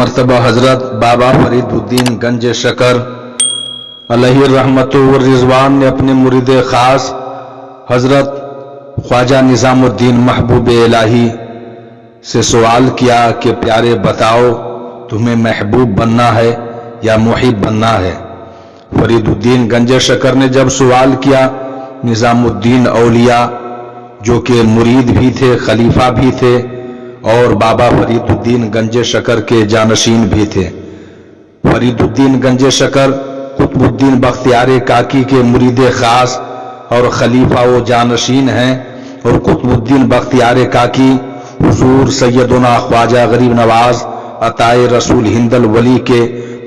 मरतबा हजरत बाबा फरीदुद्दीन गंज शकर अलैहि रहमत व रिजवान ने अपने मुरीद खास हजरत ख्वाजा निजामुद्दीन महबूब इलाही से सवाल किया कि प्यारे बताओ, तुम्हें महबूब बनना है या मुहिब बनना है। फरीदुद्दीन गंज शकर ने जब सवाल किया, निजामुद्दीन औलिया जो कि मुरीद भी थे, खलीफा भी थे और बाबा फरीदुद्दीन गंज शकर के जानशीन भी थे। फरीदुद्दीन गंज शकर कुतुबुद्दीन बख्तियार काकी के मुरीद खास और खलीफा व जानशीन हैं और कुतुबुद्दीन बख्तियार काकी हुजूर सैयदना ख्वाजा गरीब नवाज अताए रसूल हिंदल वली के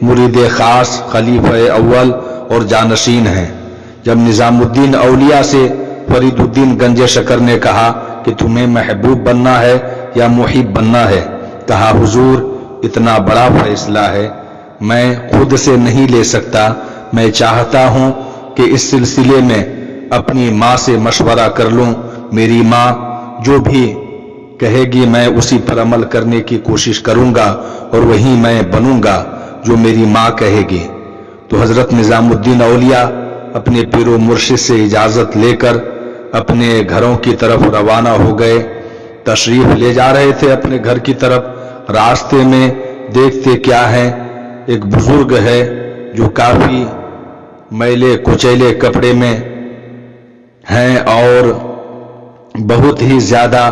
मुरीद खास, खलीफा अव्वल और जानशीन हैं। जब निजामुद्दीन औलिया से फरीदुद्दीन गंज शकर ने कहा कि तुम्हें महबूब बनना है या मुहिब बनना है, कहा हुजूर इतना बड़ा फैसला है मैं खुद से नहीं ले सकता। मैं चाहता हूं कि इस सिलसिले में अपनी माँ से मशवरा कर लूं। मेरी माँ जो भी कहेगी मैं उसी पर अमल करने की कोशिश करूंगा और वही मैं बनूंगा जो मेरी माँ कहेगी। तो हजरत निजामुद्दीन औलिया अपने पीरो मुर्शिद से इजाजत लेकर अपने घरों की तरफ रवाना हो गए। तशरीफ ले जा रहे थे अपने घर की तरफ। रास्ते में देखते क्या है, एक बुजुर्ग है जो काफी मैले कुचैले कपड़े में हैं और बहुत ही ज्यादा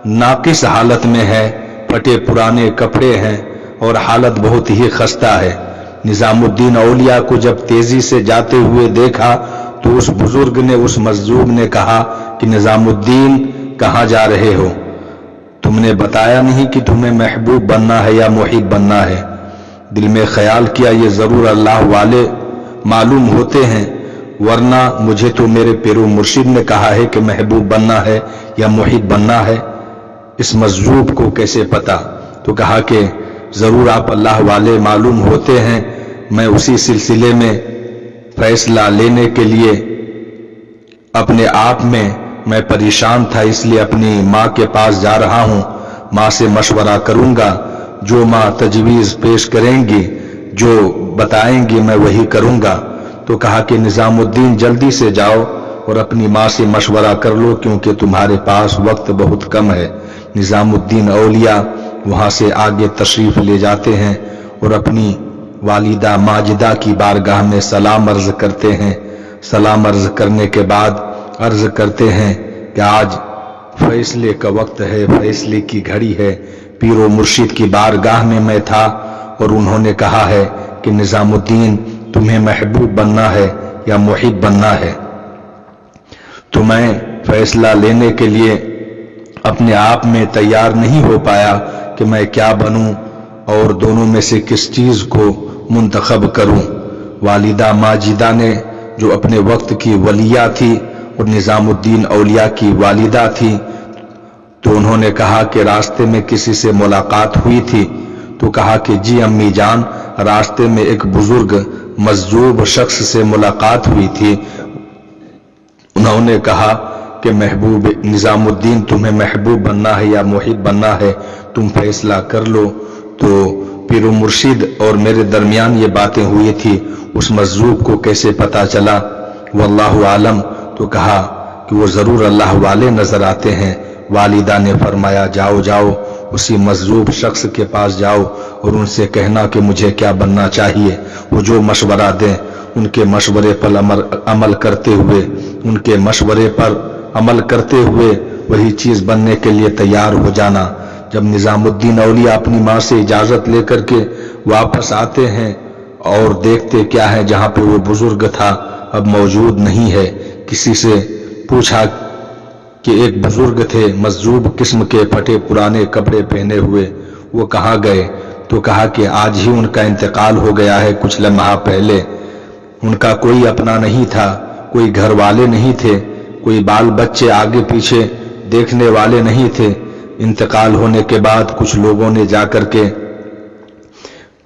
नाकिस हालत में है। फटे पुराने कपड़े हैं और हालत बहुत ही खस्ता है। निजामुद्दीन औलिया को जब तेजी से जाते हुए देखा तो उस बुजुर्ग ने, उस मजलूम ने कहा कि निजामुद्दीन कहाँ जा रहे हो? तुमने बताया नहीं कि तुम्हें महबूब बनना है या मुहिब बनना है। दिल में ख्याल किया ये जरूर अल्लाह वाले मालूम होते हैं, वरना मुझे तो मेरे पीरो मुर्शिद ने कहा है कि महबूब बनना है या मुहिब बनना है। इस मजलूब को कैसे पता? तो कहा कि जरूर आप अल्लाह वाले मालूम होते हैं, मैं उसी सिलसिले में फैसला लेने के लिए अपने आप में मैं परेशान था, इसलिए अपनी माँ के पास जा रहा हूँ। माँ से मशवरा करूंगा, जो माँ तजवीज़ पेश करेंगी, जो बताएंगी मैं वही करूंगा। तो कहा कि निजामुद्दीन जल्दी से जाओ और अपनी माँ से मशवरा कर लो क्योंकि तुम्हारे पास वक्त बहुत कम है। निजामुद्दीन औलिया वहाँ से आगे तशरीफ ले जाते हैं और अपनी वालिदा माजिदा की बारगाह में सलाम अर्ज करते हैं। सलाम अर्ज करने के बाद अर्ज करते हैं कि आज फैसले का वक्त है, फैसले की घड़ी है। पीरो मुर्शिद की बारगाह में मैं था और उन्होंने कहा है कि निजामुद्दीन तुम्हें महबूब बनना है या मुहिब बनना है। तो मैं फैसला लेने के लिए अपने आप में तैयार नहीं हो पाया कि मैं क्या बनूं और दोनों में से किस चीज को मुंतखब करूं। वालिदा माजिदा ने, जो अपने वक्त की वलिया थी और निजामुद्दीन औलिया की वालिदा थी, तो उन्होंने कहा कि रास्ते में किसी से मुलाकात हुई थी। तो कहा कि जी अम्मी जान, रास्ते में एक बुजुर्ग मजजूब शख्स से मुलाकात हुई थी। उन्होंने कहा कि महबूब निजामुद्दीन तुम्हें महबूब बनना है या मुहिब बनना है, तुम फैसला कर लो। तो पीरो मुर्शिद और मेरे दरमियान ये बातें हुई थी, उस मजलूब को कैसे पता चला वल्लाहु आलम। तो कहा कि वो जरूर अल्लाह वाले नजर आते हैं। वालिदा ने फरमाया जाओ जाओ उसी मजलूब शख्स के पास जाओ और उनसे कहना कि मुझे क्या बनना चाहिए। वो जो मशवरा दें उनके मशवरे पर अमल करते हुए, उनके मशवरे पर अमल करते हुए वही चीज बनने के लिए तैयार हो जाना। जब निजामुद्दीन औलिया अपनी माँ से इजाजत लेकर के वापस आते हैं और देखते क्या है, जहाँ पे वो बुजुर्ग था अब मौजूद नहीं है। किसी से पूछा कि एक बुजुर्ग थे मजजूब किस्म के, फटे पुराने कपड़े पहने हुए, वो कहाँ गए? तो कहा कि आज ही उनका इंतकाल हो गया है, कुछ लम्हा पहले। उनका कोई अपना नहीं था, कोई घर वाले नहीं थे, कोई बाल बच्चे आगे पीछे देखने वाले नहीं थे। इंतकाल होने के बाद कुछ लोगों ने जाकर के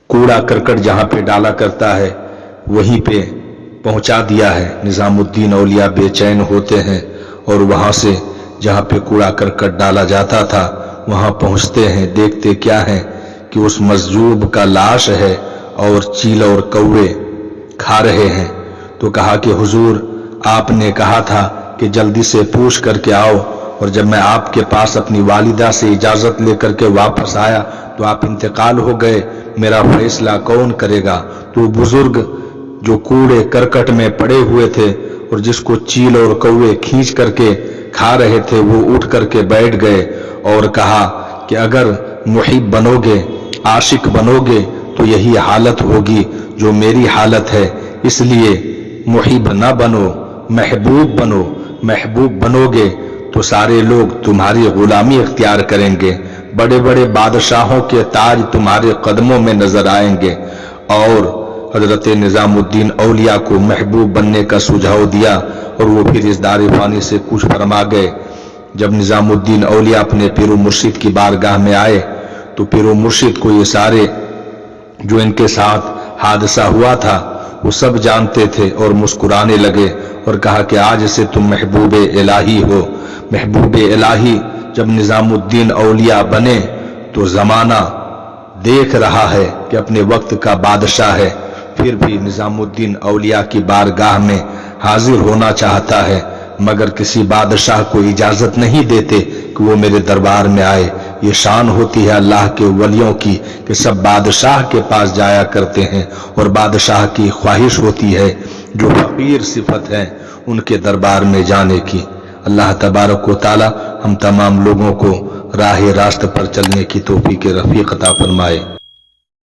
कूड़ा करकट जहाँ पे डाला करता है वहीं पे पहुंचा दिया है। निजामुद्दीन औलिया बेचैन होते हैं और वहां से जहाँ पे कूड़ा करकट डाला जाता था वहां पहुंचते हैं। देखते क्या है कि کہ اس مجذوب کا لاش ہے اور چیل اور کوے کھا رہے ہیں۔ تو کہا کہ حضور آپ نے کہا تھا کہ جلدی سے پوچھ کر کے آؤ، اور جب میں آپ کے پاس اپنی والدہ سے اجازت لے کر کے واپس آیا تو آپ انتقال ہو گئے، میرا فیصلہ کون کرے گا؟ تو بزرگ جو کوڑے کرکٹ میں پڑے ہوئے تھے اور جس کو چیل اور کوے کھینچ کر کے کھا رہے تھے، وہ اٹھ کر کے بیٹھ گئے اور کہا کہ اگر محب بنو گے، عاشق بنو گے تو یہی حالت ہوگی جو میری حالت ہے، اس لیے محب نہ بنو، محبوب بنو۔ محبوب بنو گے تو سارے لوگ تمہاری غلامی اختیار کریں گے، بڑے بڑے بادشاہوں کے تاج تمہارے قدموں میں نظر آئیں گے۔ اور حضرت نظام الدین اولیاء کو محبوب بننے کا سجھاؤ دیا اور وہ پھر اس دار فانی سے کچھ فرما گئے۔ جب نظام الدین اولیاء اپنے پیر و مرشد کی بارگاہ میں آئے تو پیر و مرشد کو یہ سارے جو ان کے ساتھ حادثہ ہوا تھا وہ سب جانتے تھے اور مسکرانے لگے اور کہا کہ آج سے تم محبوب الہی ہو۔ محبوب الہی جب نظام الدین اولیاء بنے تو زمانہ دیکھ رہا ہے کہ اپنے وقت کا بادشاہ ہے، پھر بھی نظام الدین اولیاء کی بارگاہ میں حاضر ہونا چاہتا ہے، مگر کسی بادشاہ کو اجازت نہیں دیتے کہ وہ میرے دربار میں آئے۔ یہ شان ہوتی ہے اللہ کے ولیوں کی کہ سب بادشاہ کے پاس جایا کرتے ہیں، اور بادشاہ کی خواہش ہوتی ہے جو فقیر صفت ہے ان کے دربار میں جانے کی۔ اللہ تبارک و تعالی ہم تمام لوگوں کو راہ راست پر چلنے کی توفیق رفیق عطا فرمائے۔